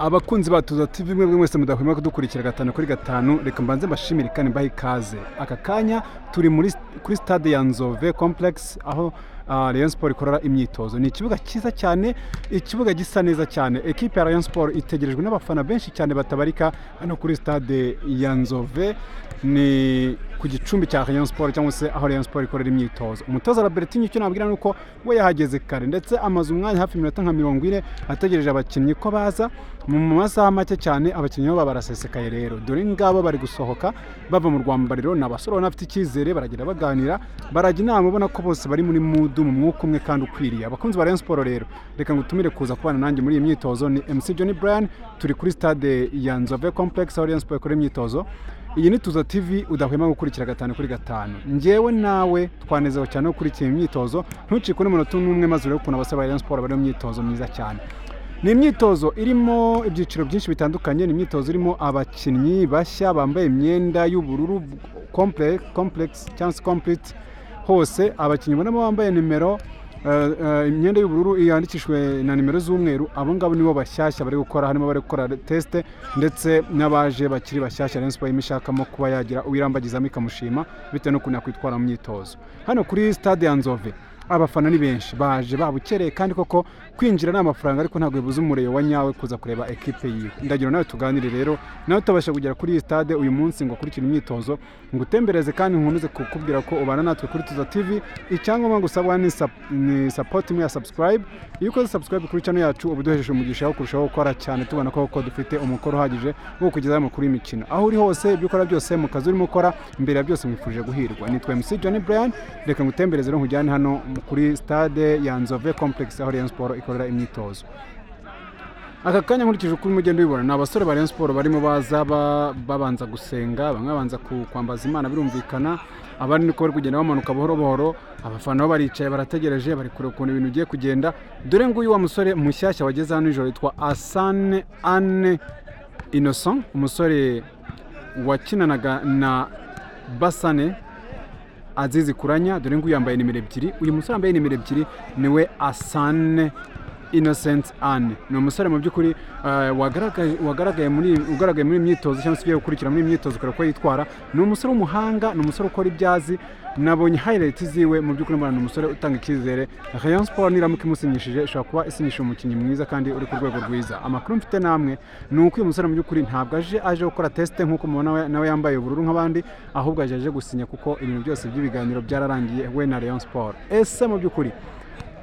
abakunzi batuza TV mwe mwese mudahwema kudukurikira gatanu kuri gatanu, reka mbanze mbashimire kandi mbahe ikaze. Aka kanya turi kuri stade ya Nzove Complex aho Rayon Sport ikorera imyitozo. Ni ikibuga cyiza cyane, ikibuga gisa neza cyane. Equipe ya Rayon Sport itegerejwe n'abafana benshi cyane batabarika hano kuri stade ya Nzove, ni ku gicumbi cya Rayon Sport cyangwa se aho Rayon Sport ikorera imyitozo. Umutoza Robertinho icyo nabwira nuko we yahageze kare ndetse amaze umwanya hafi iminota nka 40 ategereje abakinnyi ko baza. Mu masaha make cyane abakinnyi bo barasesekaye rero, dore ngabo bari gusohoka bava mu rwambariro, n'abasore banafite icyizere, baragira baganira, barajya inama, ubona ko bose bari muri mudu mu mwuka umwe kandi ukwiriye. Abakunzi ba Rayon Sport rero, reka ngutumire kuza kubana nanjye muri iyi myitozo. Ni MC Johnny Brian, turi kuri stade ya Nzove Complex aho Rayon Sport ikorera imyitozo. Iyi ni Tuza TV udahwema gukurikira gatanu kuri gatanu. Njyewe nawe twanezeho cyane gukurikira imyitozo, ntucikwe n'umunota n'umwe maze urebe ukuntu abasore ba Rayon Sport bari mu myitozo myiza cyane. Ni imyitozo irimo ibyiciro byinshi bitandukanye, ni imyitozo irimo abakinnyi bashya bambaye imyenda y'ubururu complex cyangwa complete hose. Abakinnyi bonamo bambaye nimero imyenda y'ubururu yandikishwe na nimero z'umweru, abo ngabo nibo bashyashya bari gukora, harimo bari gukora test ndetse n'abaje bakiri bashyashya Rayon Sport imishakamo kuba yagira uyirambagizamo ikamushima bitewe n'ukuntu yakwitwara mu myitozo. Hano kuri stade ya Nzove abafana ni benshi baje babukereye, kandi koko kwinjira n'amafaranga, ariko ntabwo bibuze umurego wa nyawe kuza kureba equipe yiwe. Ndagira nawe tuganire rero, nawe tubasha kugera kuri iyi stade uyu munsi ngo kurikira imyitozo, ngo utembereze kandi nkomeze kukubwira ko ubana natwe kuri Tuza TV. Icyangombwa gusabwa ni support imwe ya subscribe. Iyo ukoze subscribe kuri channel yacu ubu duhejeje umugisha wo kurushaho gukora cyane, tubona ko dufite umukoro uhagije wo kugezaho amakuru y'imikino aho uri hose. Ibyo ukora byose mu kazi urimo ukora, imbere ya byose mwifurije guhirwa. Nitwa MC Johnny Brian, reka ngutembereze rero nkujyane hano kuri stade ya Nzove Complex aho Rayon Sport ikorera imyitozo. Aka kanya nkurikije uko umugendo ubibona, ni abasore ba Rayon Sport barimo baza babanza gusenga, bamwe babanza kwambaza Imana birumvikana, abandi niko bari kugenda bamanuka buhoro buhoro. Abafana baricaye barategereje, bari kureba ukuntu ibintu bigiye kugenda. Dore nguyu wa musore mushyashya wageze hano ijoro yitwa Asane Anne Innocent, umusore wakinanaga na Basane Azizi Kuranya. Dore nguyu yambaye nimero 2. Uyu musore yambaye nimero 2 niwe Asane Innocent Anne. Ni umusore mu by'ukuri wagaragaye muri imyitozo cyangwa se ugiye gukurikira muri imyitozo ukora ko yitwara. Ni umusore w'umuhanga, ni umusore ukora ibyazi. Nabonye highlight ziwe, mu by'ukuri mbona ni umusore utanga icyizere. Rayon Sport niramuka imusinyishije ishobora kuba isinyisha umukinnyi mwiza kandi uri ku rwego rwiza. Amakuru mfite namwe ni uko uyu musore mu by'ukuri ntabwo aje gukora test nk'uko mubona nawe yambaye ubururu nk'abandi, ahubwo aje gusinya kuko ibintu byose by'ibiganiro byararangiye we na Rayon Sport. Ese mu by'ukuri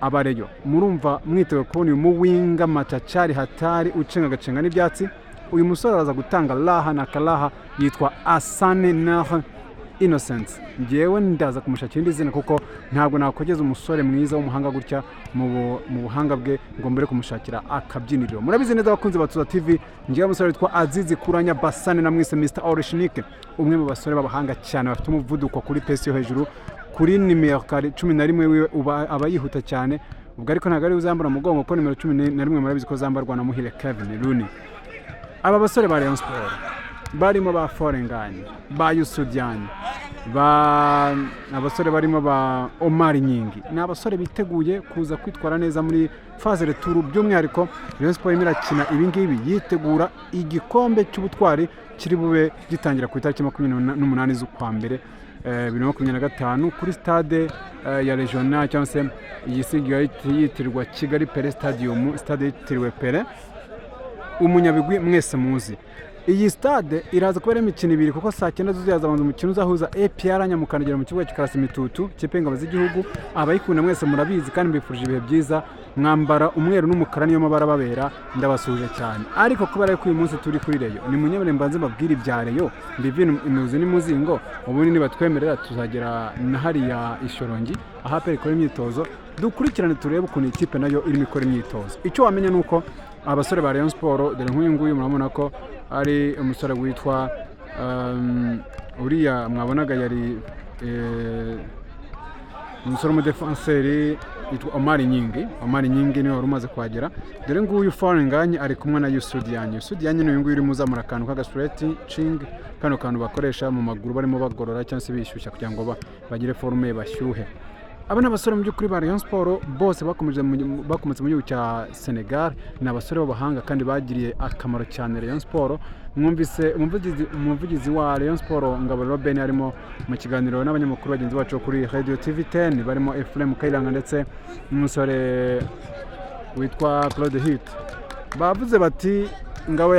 abareyo murumva mwitewe kubona uyu muwinga machachari hatari ucenga agacenga n'ibyatsi. Uyu musore araza gutanga laha na kalaha, yitwa Asane Innocent. Ngewe ndaza kumushakira indi zina kuko ntabwo nakogeza umusore mwiza w'umuhanga gutya mu buhanga bwe ngo mbere kumushakira akabyiniriro. Murabizi neza abakunzi batuza TV, ngewe umusore witwa Azizi Kuranya Basane na mwise Mr Orishnik, umwe mu basore b'abahanga cyane bafite umuvuduko kuri pesi yo hejuru. Kuri nimero 11 wiwe aba yihuta cyane, ubwo ariko ntabwo ari uzambara mugongo ko nimero 11 murabizi ko zambarwa na Muhire Kevin Rooney. Aba basore ba Rayon Sport barimo ba Forengani, ba Yusudiani, abasore barimo ba Omar Nyingi. Ni abasore biteguye kuza kwitwara neza muri phase retour, by'umwihariko Rayon Sport irakina ibingibi yitegura igikombe cy'ubutwari kiri bube gitangira ku itariki 28 z'ukwa mbere 2025 kuri stade ya Regional cyangwa se yisigaye yitirwa Kigali Pele Stadium, stade yitiriwe Pele umunyabigwi mwese muzi. Iyi stade iraza kubera imikino ibiri kuko saa 9 zuzabanza umukino uzahuza APR Nyamukandagira mu kibuga cy'Ikarasi Mitutu cy'Ipengabo z'igihugu. Abayikunda mwese murabizi kandi mbifurije ibihe byiza, mwambara umweru n'umukara niyo mabara babera, ndabasuje cyane. Ariko kubera ko uyu munsi turi kuri Reyo, ni munyemere mbanze mbabwira ibya Reyo mbivino imuzi n'imuzingo. Ubundi ni batwemerera tuzagera na hariya Ishorongi aha pere ikora imyitozo, dukurikirane turebe ukuntu ikipe nayo irimo ikora imyitozo. Icyo wamenya nuko abasore ba Rayon Sport, dore nk'uyu nguyu murabona ko ari umusore witwa uriya mwabonaga yari umusore w'umudefenseri yitwa Omar Nyingi. Omar Nyingi niwe wari umaze kuhagera. Dore nguyu Forengani ari kumwe na Yusudiani. Yusudiani ni uyu nguyu uri muzamura akantu k'aga stretching, kano kantu bakoresha mu maguru barimo bagorora cyangwa se bishyushya kugira ngo bagire forme bashyuhe. aba ni abasore mu by'ukuri ba Rayon Sport bose bakomotse mu gihugu cya Senegal, ni abasore b'abahanga kandi bagiriye akamaro cyane Rayon Sport. Mwumvise umuvugizi wa Rayon Sport Ngabo Robben arimo mu kiganiro n'abanyamakuru bagenzi bacu kuri Radio TV 10 barimo Ephraim Kayiranga ndetse n'umusore witwa Claude Hit. Bavuze bati Ngabo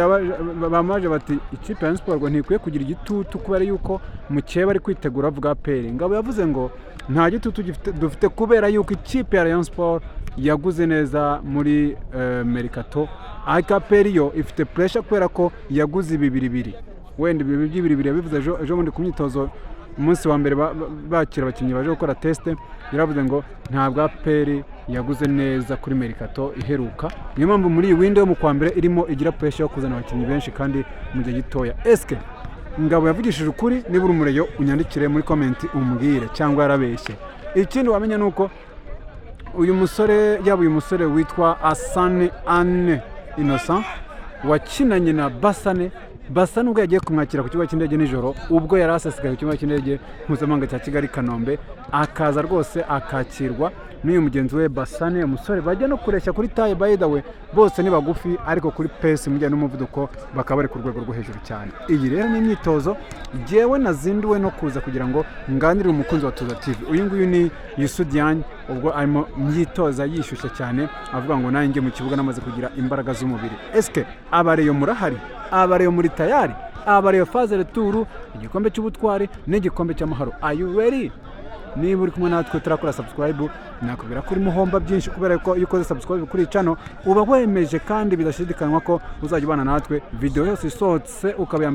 bamaje bati ikipe ya Sport ngo ntikwiye kugira igitutu kubera yuko mukeye bari kwitegura avuga APR. Ngabo yavuze ngo nta gitutu dufite kubera yuko ikipe ya Rayon Sport yaguze neza muri Mercato, ariko APR yo ifite pressure kubera ko yaguze bibiri wenda bibiri yabivuze ejo bundi ku myitozo umunsi wa mbere bakira abakinnyi baje gukora test. Yaravuze ngo ntabwo APR yaguze neza kuri Mercato iheruka, niyo mpamvu muri iyi window mu kwa mbere irimo igira pressure yo kuzana abakinnyi benshi kandi mu gihe gitoya. Eske Ngabo yavugishije ukuri? Niba uri umureyo unyandikire muri comment umbwire cyangwa yarabeshye. Ikindi wamenya nuko uyu musore witwa Asane Anne Innocent wakinanye na Basane ubwo yagiye kumwakira ku kibuga cy'indege nijoro, ubwo yari asasigaye ku kibuga cy'indege mpuzamahanga cya Kigali Kanombe, akaza rwose akakirwa n'uyu mugenzi we Basane, umusore bajya no kureshya kuri taye. By the way bose ni bagufi ariko kuri pace mujyana n'umuvuduko bakaba bari ku rwego rwo hejuru cyane. Iyi rero ni imyitozo jewe nazinduwe no kuza kugira ngo nganirire umukunzi wa Tuza TV. Uyu nguyu ni Yusudian, ubwo arimo myitoza yishyushye cyane avuga ngo nanjye mu kibuga namaze kugira imbaraga z'umubiri. Eske abareyo murahari? Abareyo muri tayari? Abareyo phase retour igikombe cy'ubutwari n'igikombe cy'amahoro? Are you ready? Niba uri kumwe natwe turakora subscribe, nakubwira ko uri muhomba byinshi kubera ko iyo ukoze subscribe kuri channel uba wemeje kandi bidashidikanywa ko uzajya ubana natwe video yose isohotse ukaba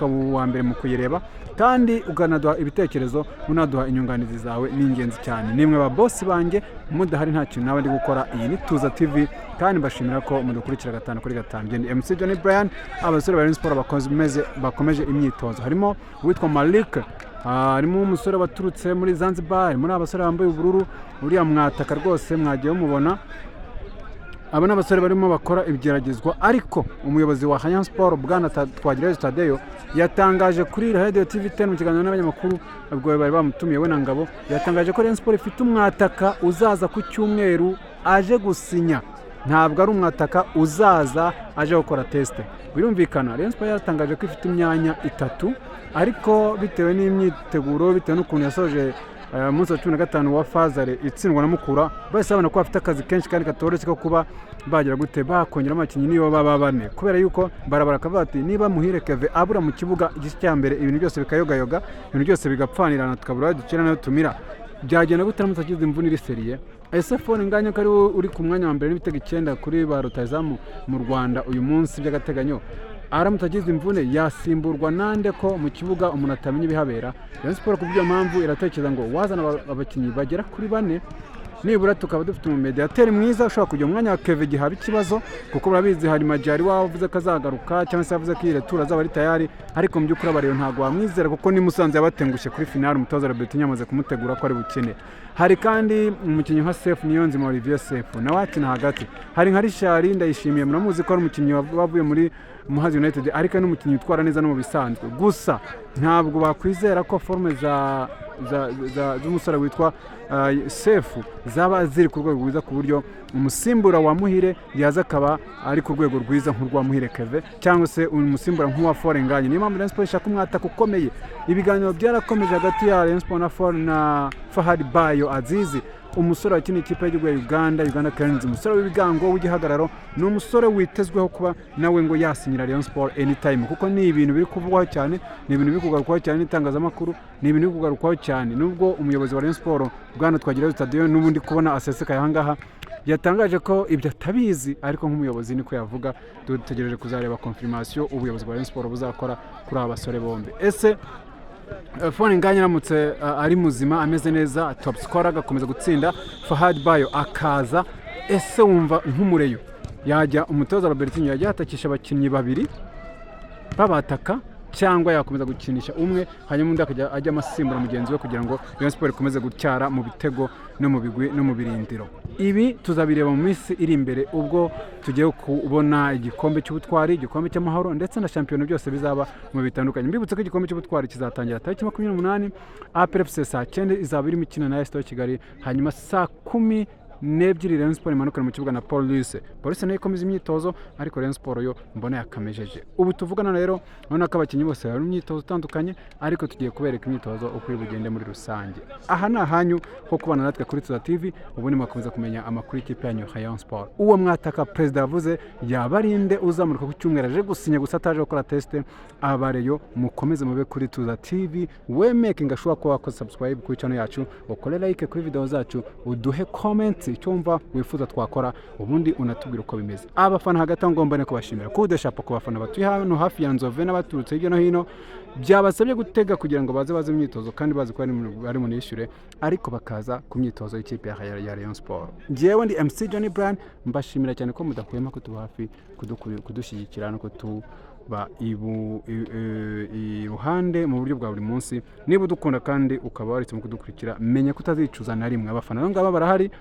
uwa mbere mu kuyireba, kandi ukanaduha ibitekerezo unaduha inyunganizi zawe. ni ingenzi cyane. Nimwe ba boss banjye, mudahari nta kintu nawe ndi gukora. Iyi ni Tuza TV kandi mbashimira ko mudukurikira 5 kuri 5. Ndi MC Johnny Brian. Abasore ba Rayon Sport bakomeje imyitozo, harimo uwitwa Malik, harimo umusore waturutse muri Zanzibar, muri abasore bambaye ubururu, uriya mwataka rwose mwagiye mubona. Aba n'abasore barimo bakora ibgeragezwa, ariko umuyobozi wa Rayon Sport Bwana Twagirayezu Tadeyo yatangaje kuri Radio TV 10 mu kiganiro n'abanyamakuru, ubwo bari bamutumiye we na Ngabo, yatangaje ko Rayon Sport ifite umwataka uzaza ku cyumweru aje gusinya, ntabwo ari umwataka uzaza aje gukora test. Birumvikana Rayon Sport yatangaje ko ifite imyanya 3, ariko bitewe n'imyiteguro, bitewe n'ukuntu yasoje umunsi wa 15 wa Fazare itsindwa na Mukura, bahise babona ko bafite akazi kenshi kandi katoroshye ko kuba bagira gute bakongera amakinnyi niyo baba bane, kubera yuko barabara kavuga ati niba Muhire Keve abura mu kibuga igice cya mbere ibintu byose bikayogayoga, ibintu byose bigapfanirana, tukabura dukira nayo tumira, byagenda gute mutagize imvune iri seriye. Ese Phone Nganya ko ari uri ku mwanya wa mbere n'ibitego 9 kuri ba rutazamu mu Rwanda uyu munsi by'agateganyo, aramutagize imvune yasimburwa nande ko mu kibuga umuntu atamenya ibihabera? Rayon Sport ku byo mpamvu iratekereza ngo wazana abakinnyi bagera kuri 4, nibura tukaba dufite umumediateri mwiza ushobora kujya umwanya wa Keve gihaba ikibazo, kuko barabizi hari Majari wavuze ko azagaruka cyangwa se yavuze ko ire tour azaba ari tayari, ariko mu by'ukuri abarero ntago bamwizera kuko ni Musanze yabatengushye kuri final. Umutoza Robert yamaze kumutegura ko ari bukene. Hari kandi umukinnyi nka Sefu Niyonzima Olivier Sefu nawe akina hagati. Hari nka Richard Ndayishimiye, muramuzi ko ari umukinnyi wavuye muri Muhazi United, ariko n'umukinnyi utwara neza no mu bisanzwe. Gusa ntabwo bakwizera ko forme z'umusore witwa Sefu zaba ziri ku rwego rwiza ku buryo umusimbura wa Muhire yaza akaba ari ku rwego rwiza nk'urwa Muhire Keve, cyangwa se umusimbura nk'uwa Phone Nganya. Niyo mpamvu Rayon Sport ishaka umwataka ukomeye. Ibiganiro byarakomeje hagati ya Rayon Sport na Phone na Fahad Bayo Azizi, umusore wakina ikipe y'igihugu ya Uganda Cranes, umusore w'ibigango w'igihagararo, ni umusore witezweho kuba nawe ngo yasinyira Rayon Sport anytime, kuko ni ibintu biri kuvugwaho cyane, ni ibintu biri kugarukwaho cyane n'itangazamakuru, ni ibintu biri kugarukwaho cyane. Nubwo umuyobozi wa Rayon Sport Bwana Twagirayezu Tadeyo n'ubundi kubona asesekaye ahangaha yatangaje ko ibyo atabizi, ariko nk'umuyobozi niko yavuga. Dutegereje kuzareba confirmation ubuyobozi bwa Rayon Sport buzakora kuri aba basore bombi. Ese Phone Nganya aramutse ari muzima ameze neza, top scorer agakomeza gutsinda, Fahad Bayo akaza, ese wumva nk'umureyo yajya umutoza Robert yajya atakisha abakinnyi babiri babataka cyangwa yakomeza gukinisha umwe hanyuma undi akajya ajya amasimbura mugenzi we kugira ngo Rayon Sport ikomeze gutyara mu bitego no mu bigwi no mu birindiro. Ibi tuzabireba mu minsi iri imbere ubwo tugiye kubona igikombe cy'ubutwari, igikombe cy'amahoro ndetse na shampiyona byose bizaba mu bitandukanye. Mbibutse ko igikombe cy'ubutwari kizatangira tariki 28, APR FC saa 9 izaba iri mikino na AS Kigali, hanyuma saa 12 Rayon Sport imanukana mu kibuga na Police nayo ikomeza imyitozo, ariko Rayon Sport yo mbona yakamejeje. Ubu tuvugana rero urabona ko abakinnyi bose bari mu myitozo itandukanye, ariko tugiye kubereka imyitozo uko iri bugende muri rusange. Aha ni ahanyu ho kubana natwe kuri Tuza TV, ubundi mwakomeza kumenya amakuru y'ikipe yanyu Rayon Sport. Uwo mwataka perezida yavuze yabarinde uzamuruka ku cyumweru aje gusinya gusa ataje gukora test, abareyo mukomeze mube kuri Tuza TV, we making sure ko wakoze subscribe kuri channel yacu, ukore like kuri video zacu, uduhe comment icyumva wifuza twakora, ubundi unatubwira uko bimeze. Abafana hagati ngomba ne kubashimira kudeshapo ku bafana batuye hano hafi ya Nzove n'abaturutse hirya no hino, byabasabye gutega kugira ngo baze imyitozo kandi bazi ko ari mu nishyure, ariko bakaza ku myitozo y'ikipe ya Rayon Sport. Njyewe ndi MC Johnny Brand, mbashimira cyane ko mudahwema kutuba hafi kudushyigikira no kutuba iruhande mu buryo bwa buri munsi. Niba udukunda kandi ukaba waritse mu kudukurikira, menya kutazicuza na rimwe. Abafana rero ngaba barahari,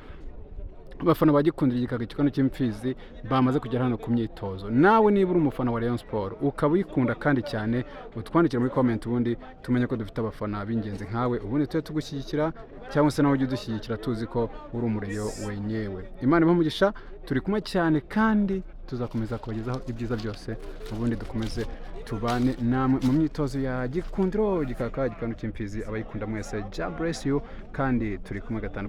abafana bagikundira igikaga cy'ikano cy'imfizi bamaze kugera hano ku myitozo. Nawe niba uri umufana wa Rayon Sport ukaba uyikunda kandi cyane, utwandikira muri comment ubundi tumenye ko dufite abafana b'ingenzi nkawe, ubundi tujye tugushyigikira, cyangwa se nawe ujye udushyigikira tuzi ko uri umureyo wenyewe. Imana ibamugisha, turi kumwe cyane kandi tuzakomeza kubagezaho ibyiza byose, ubundi dukomeze tubane namwe mu myitozo ya Gikundiro igikaka cy'imfizi. Abayikunda mwese, God bless you, kandi turi kumwe gatanu.